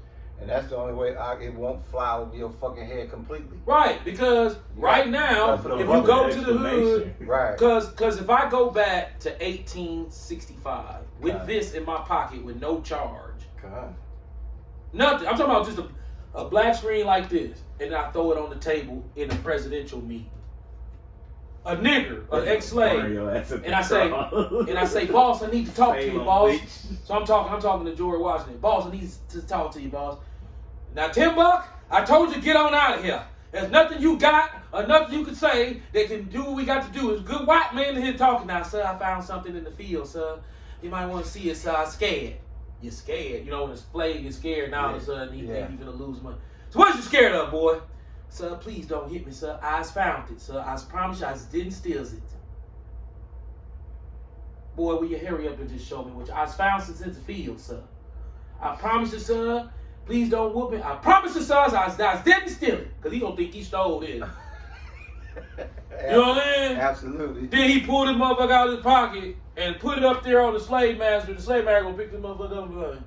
And that's the only way it won't fly over your fucking head completely. Right, because right now, That's if the you go to fucking the hood, explanation. Right. because if I go back to 1865 with Right. this in my pocket with no charge, Con. nothing. I'm talking about just a black screen like this, and I throw it on the table in a presidential meeting. A nigger, an ex-slave, Burn your ass at the and I say, boss, I need to talk to Same you, old boss. bitch. So I'm talking to George Washington. Boss, I need to talk to you, boss. Now, Tim Buck, I told you to get on out of here. There's nothing you got or nothing you can say that can do what we got to do. It's a good white man in here talking now, sir. I found something in the field, sir. You might want to see it, sir. I'm scared. You're scared. You know, when it's plague, you're scared. Now all of a sudden, he think you're going to lose money. So what you scared of, boy? Sir, please don't hit me, sir. I found it, sir. I promise you I didn't steal it. Boy, will you hurry up and just show me what I found since in the field, sir. I promise you, sir. Please don't whoop me. I promise you, sir, I didn't steal it. Because he going to think he stole it. You know what I saying? Absolutely. Then he pulled his motherfucker out of his pocket and put it up there on the slave master. The slave master gonna pick this motherfucker up and be like,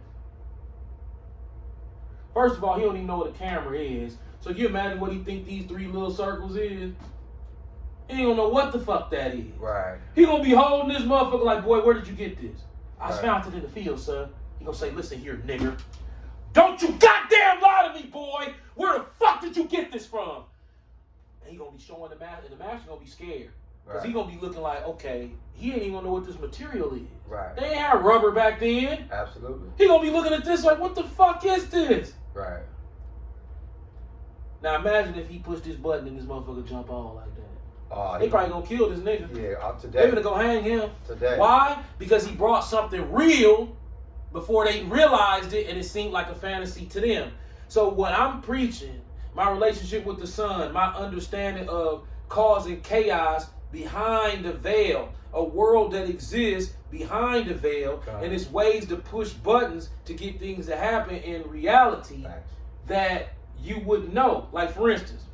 first of all, he don't even know what a camera is. So can you imagine what he think these 3 little circles is? He don't know what the fuck that is. Right. He gonna be holding this motherfucker like, boy, where did you get this? I Right. found it in the field, son. He gonna say, listen here, nigger. Don't you goddamn lie to me, boy. Where the fuck did you get this from? And he gonna be showing the master, and the master gonna be scared. Because he gonna be looking like, okay, he ain't even gonna know what this material is. Right. They ain't had rubber back then. Absolutely. He gonna be looking at this like, what the fuck is this? Right. Now imagine if he pushed this button and this motherfucker jump on like that. Oh, They probably gonna kill this nigga. Yeah, They today. gonna go hang him. Today. Why? Because he brought something real before they realized it, and it seemed like a fantasy to them. So when I'm preaching, my relationship with the Son, my understanding of causing chaos behind the veil, a world that exists behind the veil, Okay. and it's ways to push buttons to get things to happen in reality Facts. that you wouldn't know. Like for instance,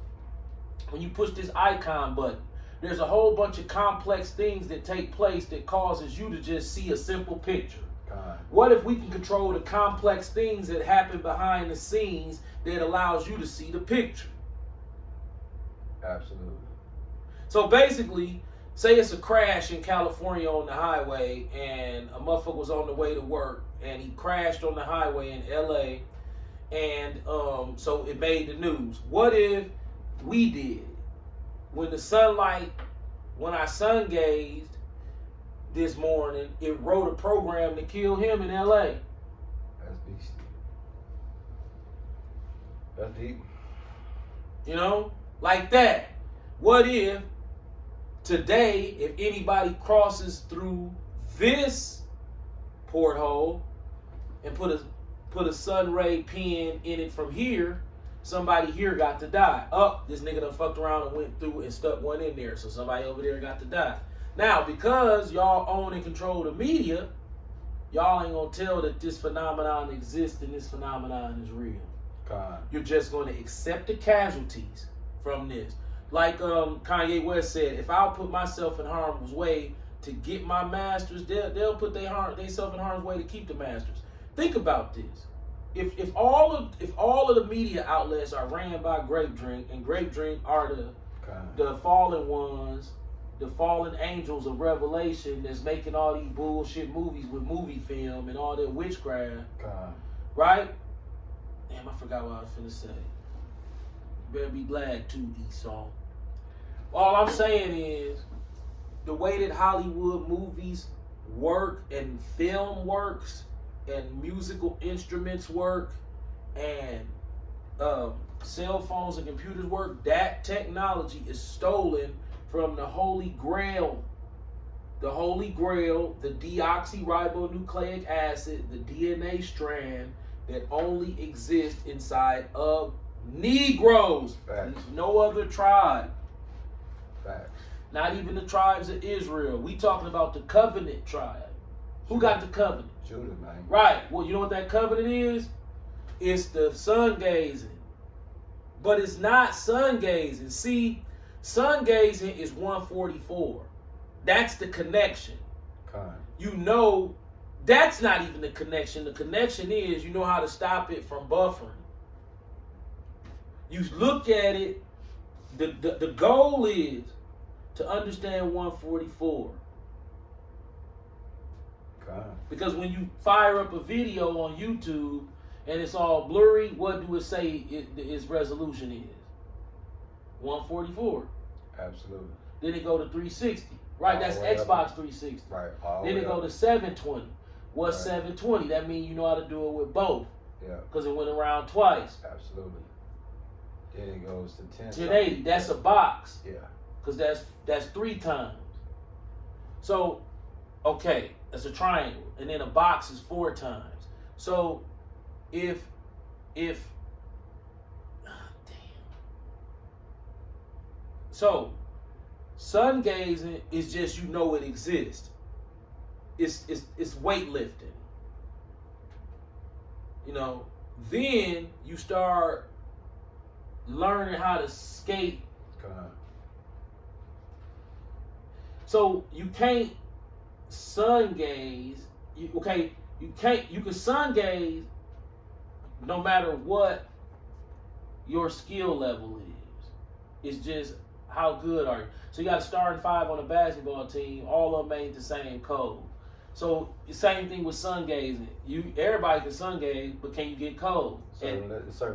when you push this icon button, there's a whole bunch of complex things that take place that causes you to just see a simple picture. God. What if we can control the complex things that happen behind the scenes that allows you to see the picture? Absolutely. So basically, say it's a crash in California on the highway and a motherfucker was on the way to work and he crashed on the highway in LA, and so it made the news. What if we did? When the sunlight, when I sun gazed this morning, it wrote a program to kill him in LA. That's beastie. That's deep. You know? Like that. What if today, if anybody crosses through this porthole and put a sun ray pin in it from here, somebody here got to die. This nigga done fucked around and went through and stuck one in there, so somebody over there got to die. Now, because y'all own and control the media, y'all ain't gonna tell that this phenomenon exists and this phenomenon is real. God. You're just going to accept the casualties from this. Like Kanye West said, if I'll put myself in harm's way to get my masters, they'll put themselves in harm's way to keep the masters. Think about this. If all of the media outlets are ran by Grape Drink, and Grape Drink are the fallen ones, the fallen angels of Revelation that's making all these bullshit movies with movie film and all that witchcraft, God. right? Damn, I forgot what I was finna say. You better be glad too, Esau. All I'm saying is, the way that Hollywood movies work and film works and musical instruments work and cell phones and computers work, that technology is stolen from the Holy Grail. The Holy Grail, the deoxyribonucleic acid, the DNA strand that only exists inside of Negroes. Facts. There's no other tribe. Facts. Not even the tribes of Israel. We talking about the covenant tribe. Who got the covenant? Judah, man. Right. Well, you know what that covenant is? It's the sun gazing. But it's not sun gazing. See, sun gazing is 144. That's the connection. God. You know, that's not even the connection. The connection is you know how to stop it from buffering. You look at it. The goal is to understand 144. God. Because when you fire up a video on YouTube and it's all blurry, what do it say its resolution is? 144. Absolutely. Then it go to 360. Right, that's All the way Xbox up. 360. Right. All Then the it way go up. to 720. What's Right. 720? That means you know how to do it with both. Yeah. Because it went around twice. Absolutely. Then it goes to 10. 1080, that's a box. Yeah. Because that's 3 times. So, okay, that's a triangle. And then a box is 4 times. So, if damn. So, sun gazing is just you know it exists. It's weightlifting. You know, then you start learning how to skate God. So you can't sun gaze. You can sun gaze no matter what your skill level is. It's just how good are you. So you got a starting five on a basketball team. All of them ain't the same code. So the same thing with sun gazing. Everybody can sun gaze, but can you get cold? Certain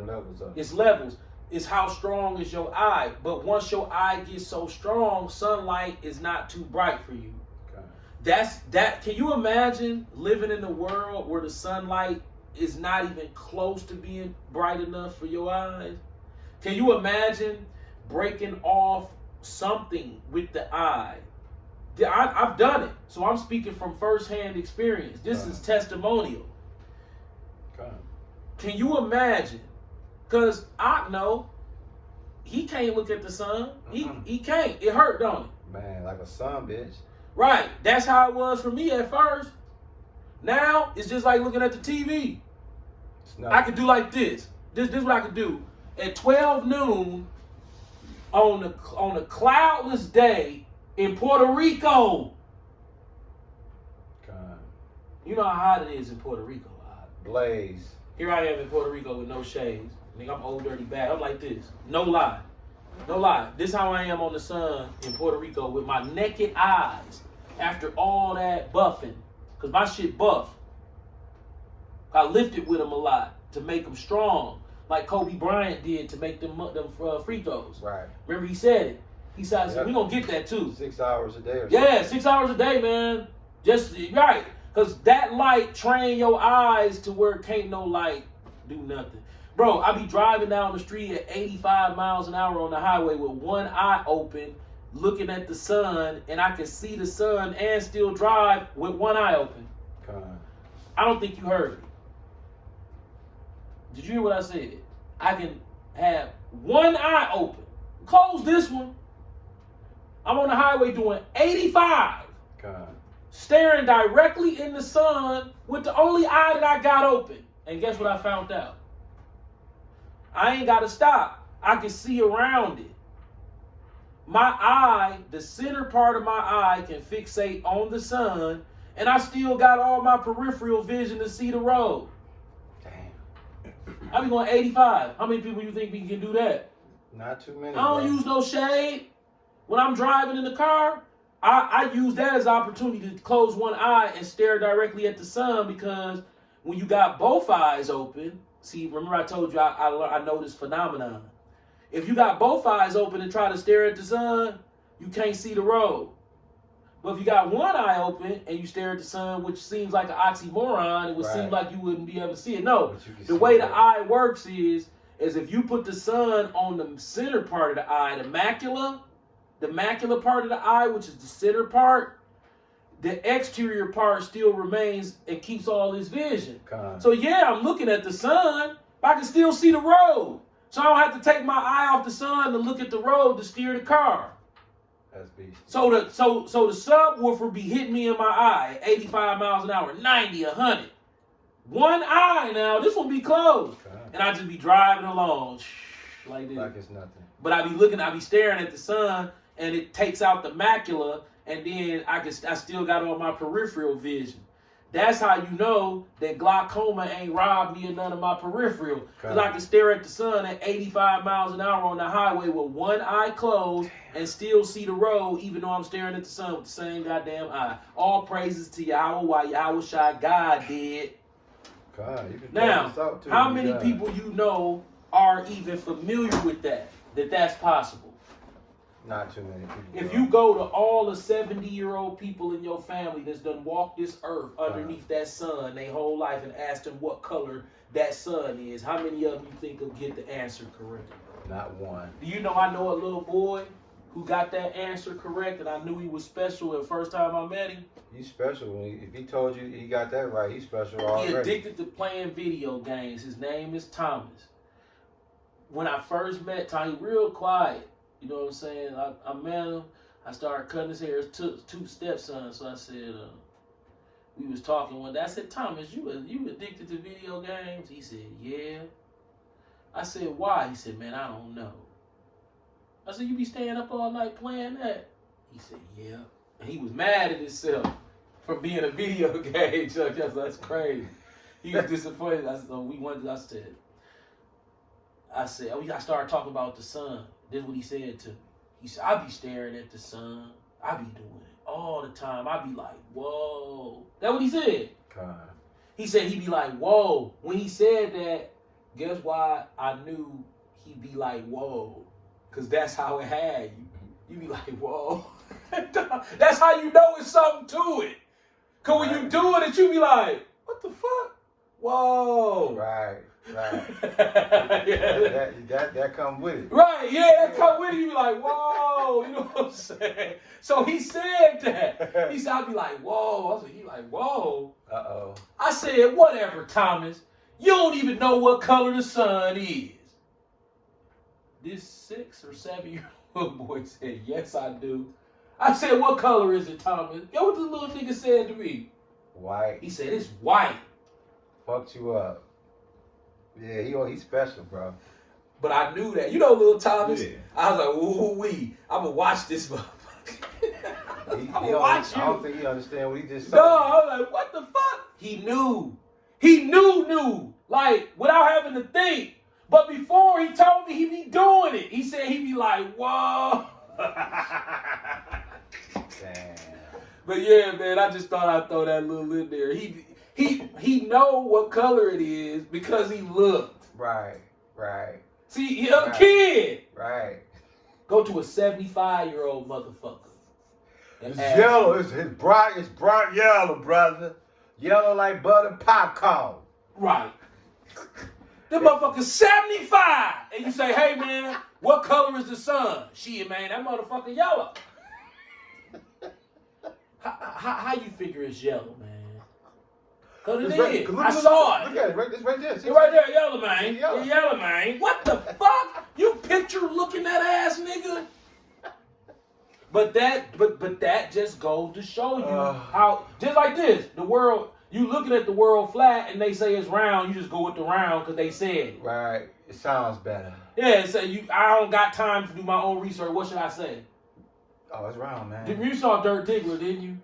levels of it. It's levels. It's how strong is your eye. But once your eye gets so strong, sunlight is not too bright for you. Okay. Can you imagine living in a world where the sunlight is not even close to being bright enough for your eyes? Can you imagine breaking off something with the eye? I've done it, so I'm speaking from firsthand experience. This is testimonial. Okay. Can you imagine? Because I know he can't look at the sun. He can't. It hurt, don't it? Man, like a son, bitch. Right. That's how it was for me at first. Now it's just like looking at the TV. I could do like this. This is what I could do. At 12 noon on a cloudless day in Puerto Rico. God. You know how hot it is in Puerto Rico. Blaze. Here I am in Puerto Rico with no shades. Nigga, I'm old, dirty, bad. I'm like this. No lie. No lie. This how I am on the sun in Puerto Rico with my naked eyes after all that buffing. Because my shit buff. I lifted with them a lot to make them strong. Like Kobe Bryant did to make them free throws. Right. Remember he said it. He said, we're going to get that too. 6 hours a day or Yeah, something. 6 hours a day, man. Just, right. Because that light train your eyes to where can't no light do nothing. Bro, I be driving down the street at 85 miles an hour on the highway with one eye open, looking at the sun, and I can see the sun and still drive with one eye open. God. I don't think you heard me. Did you hear what I said? I can have one eye open. Close this one. I'm on the highway doing 85. God. Staring directly in the sun with the only eye that I got open. And guess what I found out? I ain't got to stop. I can see around it. My eye, the center part of my eye can fixate on the sun, and I still got all my peripheral vision to see the road. Damn. I be going 85. How many people you think we can do that? Not too many. I don't use no shade. When I'm driving in the car, I use that as an opportunity to close one eye and stare directly at the sun, because when you got both eyes open, see, remember I told you I know this phenomenon. If you got both eyes open and try to stare at the sun, you can't see the road. But if you got one eye open and you stare at the sun, which seems like an oxymoron, it would seem like you wouldn't be able to see it. No, the way the eye works is if you put the sun on the center part of the eye, the macula part of the eye, which is the center part, the exterior part still remains and keeps all this vision. God. So yeah, I'm looking at the sun, but I can still see the road. So I don't have to take my eye off the sun to look at the road to steer the car. That's beast. So the subwoofer be hitting me in my eye at 85 miles an hour, 90, 100. One eye now, this one be closed. God. And I just be driving along like this. Like it's nothing. But I be staring at the sun, and it takes out the macula, and then I still got all my peripheral vision. That's how you know that glaucoma ain't robbed me of none of my peripheral. Because I can stare at the sun at 85 miles an hour on the highway with one eye closed and still see the road, even though I'm staring at the sun with the same goddamn eye. All praises to Yahweh while Yahweh Shai God did. God, you can Now, this out too. how many people you know are even familiar with that's possible? Not too many people. If you go to all the 70-year-old people in your family that's done walked this earth underneath that sun their whole life and asked them what color that sun is, how many of them you think will get the answer correct? Not one. Do you know I know a little boy who got that answer correct, and I knew he was special the first time I met him? He's special. If he told you he got that right, he's special already. He addicted to playing video games. His name is Thomas. When I first met Tommy, real quiet. You know what I'm saying? I met him. I started cutting his hair. Took two stepsons. So I said, we was talking one day. I said, Thomas, you addicted to video games? He said, yeah. I said, why? He said, man, I don't know. I said, you be staying up all night playing that? He said, yeah. He was mad at himself for being a video game judge. That's crazy. He was disappointed. I said, I started talking about the sun. This is what he said to me. He said, I be staring at the sun. I be doing it all the time. I be like, whoa. That's what he said. God. He said he be like, whoa. When he said that, guess why I knew he'd be like, whoa. Because that's how it had you. You be like, whoa. That's how you know it's something to it. Because when you doing it, you be like, what the fuck? Whoa. Right. Yeah. That come with it. Right, yeah, that come with it. You be like, whoa. You know what I'm saying? So he said that. He said, I'd be like, whoa. I said, he like, whoa. Uh-oh. I said, whatever, Thomas. You don't even know what color the sun is. This 6 or 7 year old boy said, yes, I do. I said, what color is it, Thomas? Yo, what the little nigga said to me? White. He said, it's white. Fucked you up. Yeah, he's special, bro. But I knew that. You know, little Thomas? Yeah. I was like, ooh-wee. I'm going to watch this motherfucker. I'm going to watch you. I don't think he understand what he just said. No, I was like, what the fuck? He knew. He knew. Like, without having to think. But before he told me he be doing it, he said he be like, whoa. Damn. But yeah, man, I just thought I'd throw that little in there. He know what color it is because he looked. Right. See, he a Right. kid. Right. Go to a 75-year-old motherfucker. and It's ask yellow. him. It's bright yellow, brother. Yellow like butter popcorn. Right. That motherfucker's 75. And you say, hey, man, what color is the sun? Shit, man, that motherfucker yellow. How you figure it's yellow, man? Because it is. I saw it. Look at it. It's right there. It's right there, yellow, man. It's yellow. Yellow, man. What the fuck? You picture looking that ass, nigga? But that just goes to show you how, just like this, the world, you looking at the world flat and they say it's round, you just go with the round because they said it. Right. It sounds better. Yeah, so I don't got time to do my own research. What should I say? Oh, it's round, man. You saw Dirt Diggler, didn't you?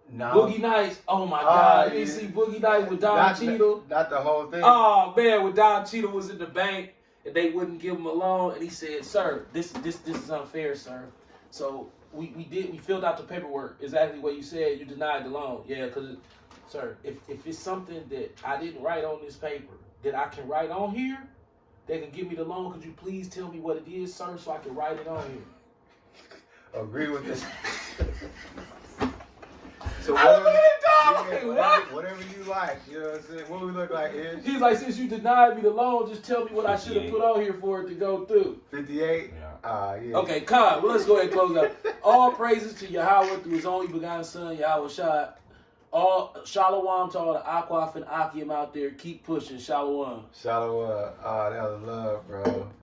No. Boogie Nights. Oh my God. You yeah. didn't see Boogie Nights with Don Not Cheadle? Not the whole thing. Oh man, when Don Cheadle was in the bank and they wouldn't give him a loan, and he said, "Sir, this is unfair, sir. So we filled out the paperwork exactly what you said. You denied the loan. Yeah, because sir, if it's something that I didn't write on this paper that I can write on here, they can give me the loan. Could you please tell me what it is, sir, so I can write it on here?" Agree with this. So I look at it, dog. What? Whatever you like, you know what I'm saying? What we look like is He's like, since you denied me the loan, just tell me what I should have put on here for it to go through. 58. Yeah. Yeah. Okay, Khan, well, let's go ahead and close up. All praises to Yahweh through his only begotten son, Yahweh Shai. All shalom to all the Akwaf and Akim out there. Keep pushing. Shalom. Shalom. That was love, bro.